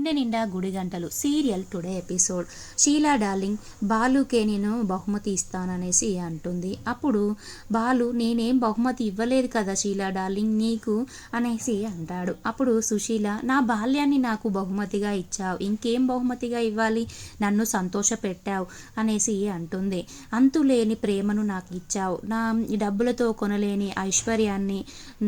గుండె Ninda Gudi Gantalu serial today episode. Sheela darling బాలుకే నేను బహుమతి ఇస్తాననేసి అంటుంది. అప్పుడు బాలు నేనేం బహుమతి ఇవ్వలేదు కదా షీలా డార్లింగ్ నీకు అనేసి అంటాడు. అప్పుడు సుశీల నా బాల్యాన్ని నాకు బహుమతిగా ఇచ్చావు, ఇంకేం బహుమతిగా ఇవ్వాలి, నన్ను సంతోష పెట్టావు అనేసి అంటుంది. అంతులేని ప్రేమను నాకు ఇచ్చావు, నా డబ్బులతో కొనలేని ఐశ్వర్యాన్ని,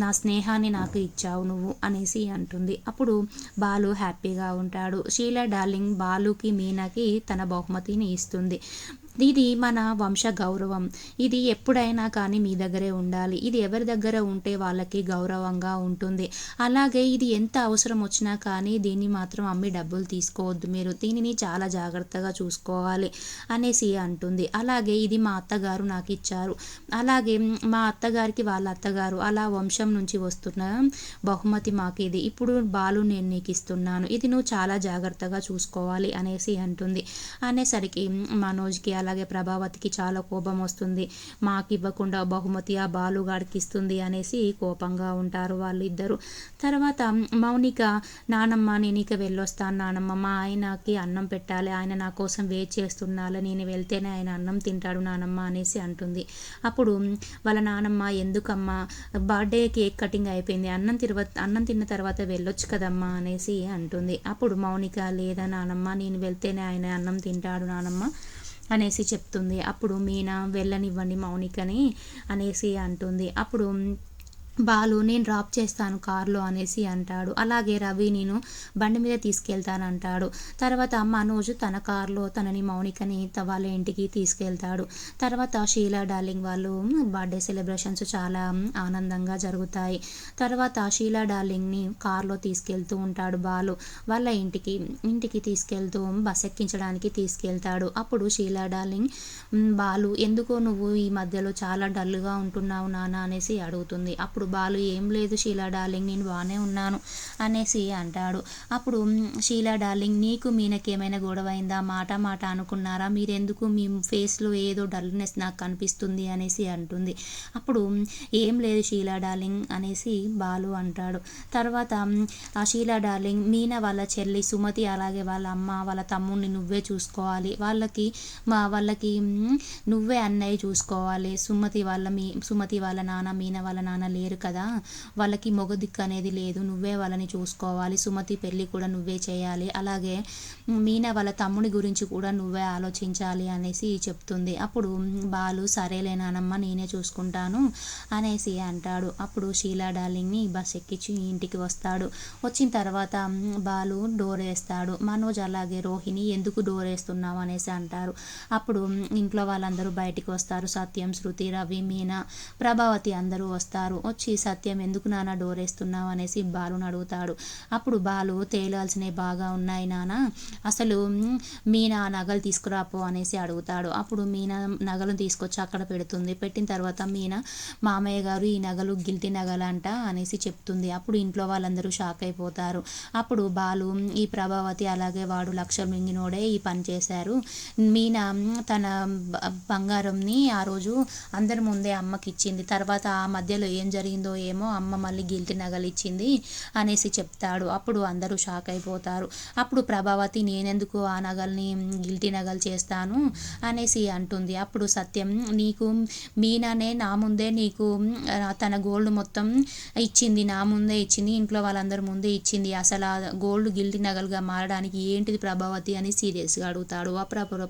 నా స్నేహాన్ని నాకు ఇచ్చావు నువ్వు అనేసి అంటుంది. అప్పుడు బాలు హ్యాపీగా ఉంటాడు. షీలా డార్లింగ్ బాలుకి మీనాకి తన బహుమతిని ఇస్తుంది. ఇది మన వంశ గౌరవం, ఇది ఎప్పుడైనా కానీ మీ దగ్గరే ఉండాలి, ఇది ఎవరి దగ్గర ఉంటే వాళ్ళకి గౌరవంగా ఉంటుంది, అలాగే ఇది ఎంత అవసరం వచ్చినా కానీ దీన్ని మాత్రం అమ్మి డబ్బులు తీసుకోవద్దు, మీరు దీనిని చాలా జాగ్రత్తగా చూసుకోవాలి అనేసి అంటుంది. అలాగే ఇది మా అత్తగారు నాకు ఇచ్చారు, అలాగే మా అత్తగారికి వాళ్ళ అత్తగారు అలా వంశం నుంచి వస్తున్న బహుమతి మాకు ఇది, ఇప్పుడు బాలు నేను నీకు ఇస్తున్నాను, ఇది నువ్వు చాలా జాగ్రత్తగా చూసుకోవాలి అనేసి అంటుంది. అనేసరికి మనోజ్కి అలాగే ప్రభావతికి చాలా కోపం వస్తుంది. మాకు ఇవ్వకుండా బహుమతి ఆ బాలుగాడికి ఇస్తుంది అనేసి కోపంగా ఉంటారు వాళ్ళిద్దరు. తర్వాత మౌనిక నానమ్మ నేను ఇక వెళ్ళొస్తాను నానమ్మ, మా ఆయనకి అన్నం పెట్టాలి, ఆయన నా కోసం వెయిట్ చేస్తున్నారు, నేను వెళ్తేనే ఆయన అన్నం తింటాడు నానమ్మ అనేసి అంటుంది. అప్పుడు వాళ్ళ నానమ్మ ఎందుకమ్మా బర్త్డే కేక్ కటింగ్ అయిపోయింది, అన్నం తిన్న తర్వాత వెళ్ళొచ్చు కదమ్మా అనేసి అంటుంది. అప్పుడు మౌనిక లేదా నానమ్మ నేను వెళ్తేనే ఆయన అన్నం తింటాడు నానమ్మ అనేసి చెప్తుంది. అప్పుడు మీనా వెళ్ళనివ్వండి మౌనికని అనేసి అంటుంది. అప్పుడు బాలు నేను డ్రాప్ చేస్తాను కార్లో అనేసి అంటాడు. అలాగే రవి నేను బండి మీద తీసుకెళ్తానంటాడు. తర్వాత మనోజ్ తన కార్లో తనని మౌనికని వాళ్ళ ఇంటికి తీసుకెళ్తాడు. తర్వాత షీలా డార్లింగ్ వాళ్ళు బర్త్డే సెలబ్రేషన్స్ చాలా ఆనందంగా జరుగుతాయి. తర్వాత షీలా డార్లింగ్ని కార్లో తీసుకెళ్తూ ఉంటాడు బాలు వాళ్ళ ఇంటికి తీసుకెళ్తూ బస్ ఎక్కించడానికి తీసుకెళ్తాడు. అప్పుడు షీలా డార్లింగ్ బాలు ఎందుకో నువ్వు ఈ మధ్యలో చాలా డల్గా ఉంటున్నావు నాన్న అనేసి అడుగుతుంది. అప్పుడు బాలు ఏం లేదు షీలా డార్లింగ్ నేను బాగానే ఉన్నాను అనేసి అంటాడు. అప్పుడు షీలా డార్లింగ్ నీకు మీనకి ఏమైనా గొడవ అయిందా, మాట అనుకున్నారా, మీరెందుకు మీ ఫేస్లో ఏదో డల్నెస్ నాకు కనిపిస్తుంది అనేసి అంటుంది. అప్పుడు ఏం లేదు షీలా డార్లింగ్ అనేసి బాలు అంటాడు. తర్వాత ఆ షీలా డార్లింగ్ మీనా వాళ్ళ చెల్లి సుమతి అలాగే వాళ్ళ అమ్మ వాళ్ళ తమ్ముడిని నువ్వే చూసుకోవాలి, వాళ్ళకి నువ్వే అన్నయ్య చూసుకోవాలి, సుమతి వాళ్ళ నాన్న మీనా వాళ్ళ నాన్న లేరు కదా, వాళ్ళకి మొగ దిక్కు అనేది లేదు, నువ్వే వాళ్ళని చూసుకోవాలి, సుమతి పెళ్ళి కూడా నువ్వే చేయాలి, అలాగే మీనా వాళ్ళ తమ్ముడి గురించి కూడా నువ్వే ఆలోచించాలి అనేసి చెప్తుంది. అప్పుడు బాలు సరేలే నానమ్మ నేనే చూసుకుంటాను అనేసి అంటాడు. అప్పుడు షీలా డార్లింగ్ని బస్ ఎక్కించి ఇంటికి వస్తాడు. వచ్చిన తర్వాత బాలు డోర్ వేస్తాడు. మనోజ్ అలాగే రోహిణి ఎందుకు డోర్ వేస్తున్నావు అనేసి అంటారు. అప్పుడు ఇంట్లో వాళ్ళందరూ బయటికి వస్తారు. సత్యం, శృతి, రవి, మీనా, ప్రభావతి అందరూ వస్తారు. వచ్చి సత్యం ఎందుకు నాన్న డోర్ వేస్తున్నావు అనేసి బాలుని అడుగుతాడు. అప్పుడు బాలు తేలాల్సినవి బాగా ఉన్నాయి నాన్న, అసలు మీనా నగలు తీసుకురాపో అనేసి అడుగుతాడు. అప్పుడు మీనా నగలు తీసుకొచ్చి అక్కడ పెడుతుంది. పెట్టిన తర్వాత మీనా మామయ్య గారు ఈ నగలు గిల్టీ నగలంట అనేసి చెప్తుంది. అప్పుడు ఇంట్లో వాళ్ళందరూ షాక్ అయిపోతారు. అప్పుడు బాలు ఈ ప్రభావతి అలాగే వాడు లక్షలు మింగినోడే ఈ పని చేశారు, మీనా తన బంగారంని ఆ రోజు అందరి ముందే అమ్మకి ఇచ్చింది, తర్వాత ఆ మధ్యలో ఏం జరిగిందో ఏమో అమ్మ మళ్ళీ గిల్టీ నగలు ఇచ్చింది అనేసి చెప్తాడు. అప్పుడు అందరూ షాక్ అయిపోతారు. అప్పుడు ప్రభావతి నేనెందుకు ఆ నగల్ని గిల్టీ నగలు చేస్తాను అనేసి అంటుంది. అప్పుడు సత్యం నీకు మీనానే నా ముందే నీకు తన గోల్డ్ మొత్తం ఇచ్చింది, నా ముందే ఇచ్చింది, ఇంట్లో వాళ్ళందరి ముందే ఇచ్చింది, అసలు ఆ గోల్డ్ గిల్టీ నగలుగా మారడానికి ఏంటిది ప్రభావతి అని సీరియస్గా అడుగుతాడు. ఆ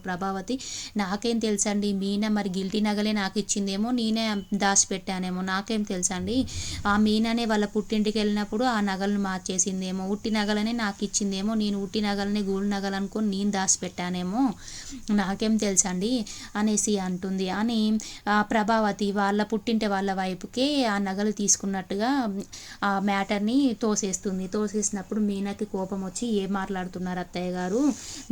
ప్రభావతి నాకేం తెలుసండి, మీనా మరి గిల్టీ నగలే నాకు ఇచ్చిందేమో, నేనే దాచిపెట్టానేమో, నాకేం తెలుసండి, ఆ మీనానే వాళ్ళ పుట్టింటికి వెళ్ళినప్పుడు ఆ నగలను మార్చేసిందేమో, ఉట్టి నగలనే నాకు ఇచ్చిందేమో, నేను ఉట్టి నగలని గోల్డ్ నగలు అనుకొని నేను దాచిపెట్టానేమో, నాకేం తెలుసండి అనేసి అంటుంది. అని ఆ ప్రభావతి వాళ్ళ పుట్టింటి వాళ్ళ వైపుకే ఆ నగలు తీసుకున్నట్టుగా ఆ మ్యాటర్ని తోసేసినప్పుడు మీనాకి కోపం వచ్చి ఏం మాట్లాడుతున్నారు అత్తయ్య గారు,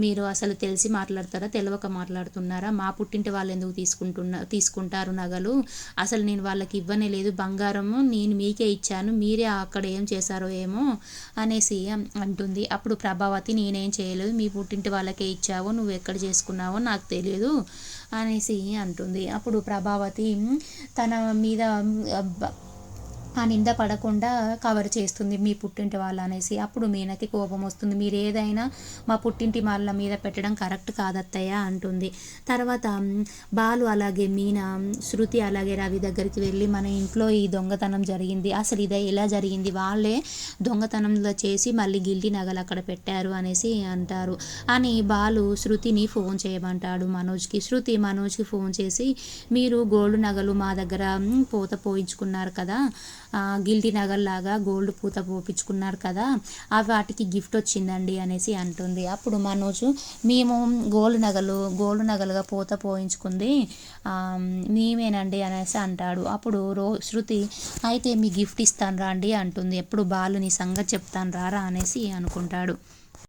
మీరు అసలు తెలిసి మాట్లాడతారా తెలియక మాట్లాడుతున్నారా, మా పుట్టింటి వాళ్ళు ఎందుకు తీసుకుంటారు నగలు, అసలు నేను వాళ్ళకి ఇవ్వనే లేదు, బంగారము నేను మీకే ఇచ్చాను, మీరే అక్కడ ఏం చేశారో ఏమో అనేసి అంటుంది. అప్పుడు ప్రభావతి నేనేం చేయలేదు, మీ పుట్టింటి వాళ్ళకే ఇచ్చావో నువ్వు ఎక్కడ చేసుకున్నావో నాకు తెలియదు అనేసి అంటుంది. అప్పుడు ప్రభావతి తన మీద ఆ నింద పడకుండా కవర్ చేస్తుంది మీ పుట్టింటి వాళ్ళు అనేసి. అప్పుడు మీనకి కోపం వస్తుంది. మీరు ఏదైనా మా పుట్టింటి వాళ్ళ మీద పెట్టడం కరెక్ట్ కాదత్తయ్య అంటుంది. తర్వాత బాలు అలాగే మీనా, శృతి అలాగే రవి దగ్గరికి వెళ్ళి మన ఇంట్లో ఈ దొంగతనం జరిగింది, అసలు ఇదే ఎలా జరిగింది, వాళ్ళే దొంగతనంలో చేసి మళ్ళీ గిల్టీ నగలు అక్కడ పెట్టారు అనేసి అంటారు అని బాలు శృతిని ఫోన్ చేయమంటాడు మనోజ్కి. శృతి మనోజ్కి ఫోన్ చేసి మీరు గోల్డ్ నగలు మా దగ్గర పూత పోయించుకున్నారు కదా, గిల్టీ నగల్లాగా గోల్డ్ పూత పోపించుకున్నారు కదా, వాటికి గిఫ్ట్ వచ్చిందండి అనేసి అంటుంది. అప్పుడు మనోజు మేము గోల్డ్ నగలుగా పూత పోయించుకుంది మేమేనండి అనేసి అంటాడు. అప్పుడు శృతి అయితే మీ గిఫ్ట్ ఇస్తాను రా అండి అంటుంది. ఎప్పుడు బాలు నీ సంగతి చెప్తాను రారా అనేసి అనుకుంటాడు.